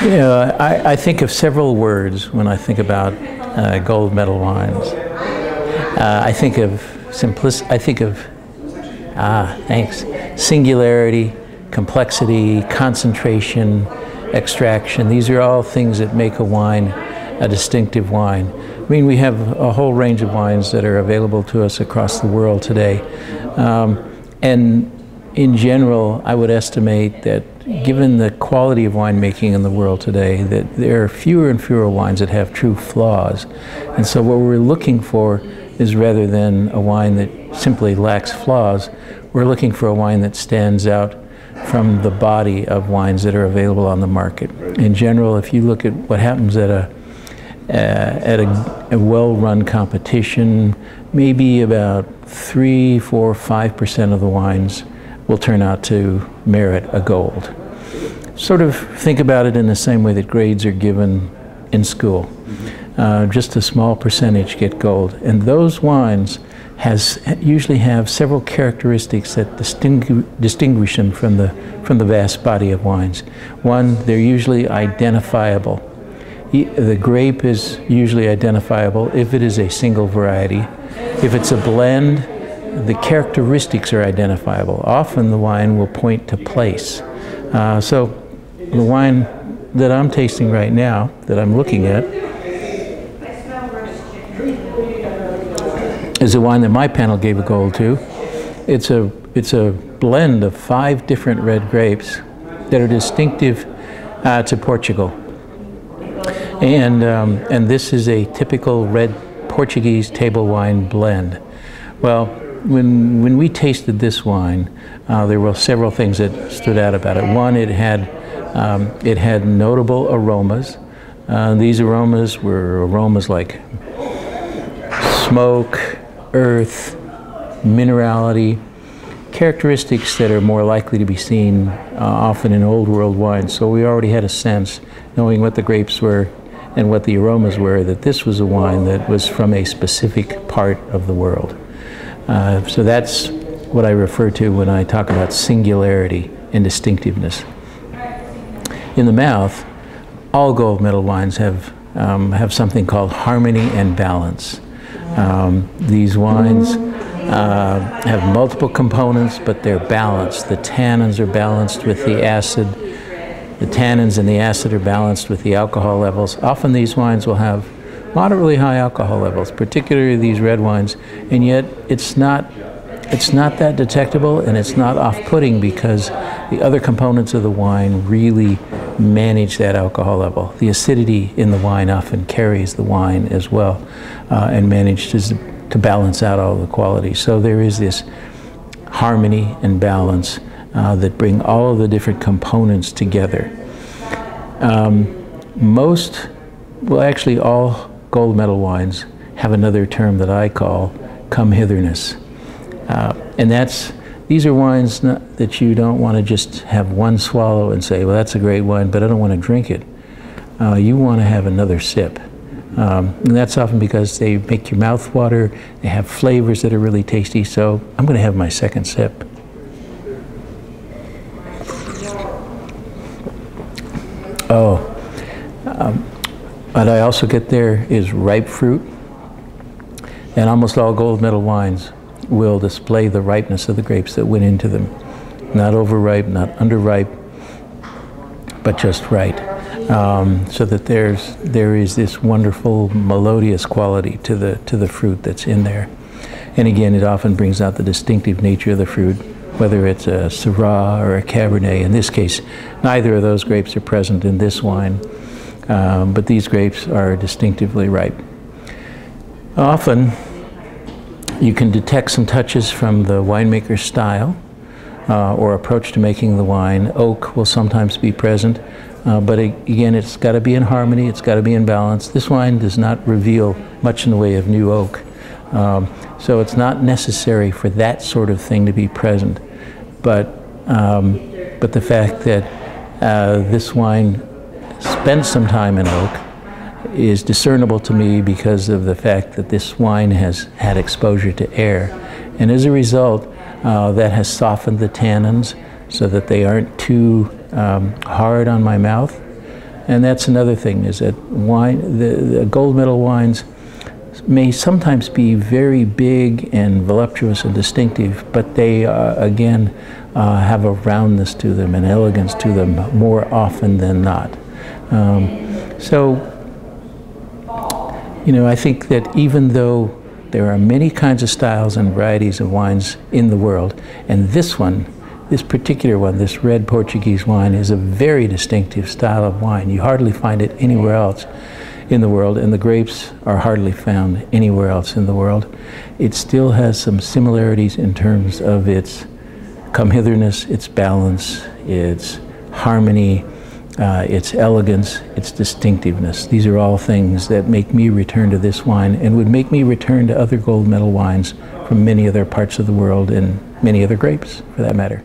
Yeah, I think of several words when I think about gold medal wines. I think of singularity, complexity, concentration, extraction. These are all things that make a wine a distinctive wine. I mean, we have a whole range of wines that are available to us across the world today. And in general, I would estimate that given the quality of winemaking in the world today, that there are fewer and fewer wines that have true flaws. And so what we're looking for is, rather than a wine that simply lacks flaws, we're looking for a wine that stands out from the body of wines that are available on the market. In general, if you look at what happens at a well-run competition, maybe about 3, 4, 5% of the wines will turn out to merit a gold. Sort of think about it in the same way that grades are given in school. Just a small percentage get gold, and those wines usually have several characteristics that distinguish them from the vast body of wines. One, they're usually identifiable. The grape is usually identifiable if it is a single variety. If it's a blend, the characteristics are identifiable. Often the wine will point to place. So the wine that I'm tasting right now, that I'm looking at, is a wine that my panel gave a gold to. It's a blend of 5 different red grapes that are distinctive to Portugal. And this is a typical red Portuguese table wine blend. Well, when we tasted this wine, there were several things that stood out about it. One, it had notable aromas. These aromas were aromas like smoke, earth, minerality, characteristics that are more likely to be seen often in old world wines. So we already had a sense, knowing what the grapes were and what the aromas were, that this was a wine that was from a specific part of the world. So that's what I refer to when I talk about singularity and distinctiveness. In the mouth, all gold medal wines have something called harmony and balance. These wines have multiple components, but they're balanced. The tannins are balanced with the acid. The tannins and the acid are balanced with the alcohol levels. Often these wines will have moderately high alcohol levels, particularly these red wines, and yet it's not that detectable, and it's not off-putting because the other components of the wine really manage that alcohol level. The acidity in the wine often carries the wine as well, and manages to balance out all the qualities. So there is this harmony and balance that bring all of the different components together. Actually all gold medal wines have another term that I call come-hitherness. And these are wines that you don't want to just have one swallow and say, well, that's a great wine, but I don't want to drink it. You want to have another sip. And that's often because they make your mouth water, they have flavors that are really tasty, so I'm going to have my second sip. What I also get there is ripe fruit, and almost all gold medal wines will display the ripeness of the grapes that went into them. Not overripe, not underripe, but just right. So that there is this wonderful melodious quality to the fruit that's in there. And again, it often brings out the distinctive nature of the fruit, whether it's a Syrah or a Cabernet. In this case, neither of those grapes are present in this wine, but these grapes are distinctively ripe. Often, you can detect some touches from the winemaker's style or approach to making the wine. Oak will sometimes be present, but again, it's got to be in harmony, it's got to be in balance. This wine does not reveal much in the way of new oak, so it's not necessary for that sort of thing to be present. But the fact that this wine spent some time in oak is discernible to me because of the fact that this wine has had exposure to air. And as a result, that has softened the tannins so that they aren't too hard on my mouth. And that's another thing, is that wine, the gold medal wines may sometimes be very big and voluptuous and distinctive, but they, again, have a roundness to them and elegance to them more often than not. So, you know, I think that even though there are many kinds of styles and varieties of wines in the world, and this one, this particular one, this red Portuguese wine, is a very distinctive style of wine. You hardly find it anywhere else in the world, and the grapes are hardly found anywhere else in the world. It still has some similarities in terms of its come-hitherness, its balance, its harmony, its elegance, its distinctiveness. These are all things that make me return to this wine and would make me return to other gold medal wines from many other parts of the world and many other grapes, for that matter.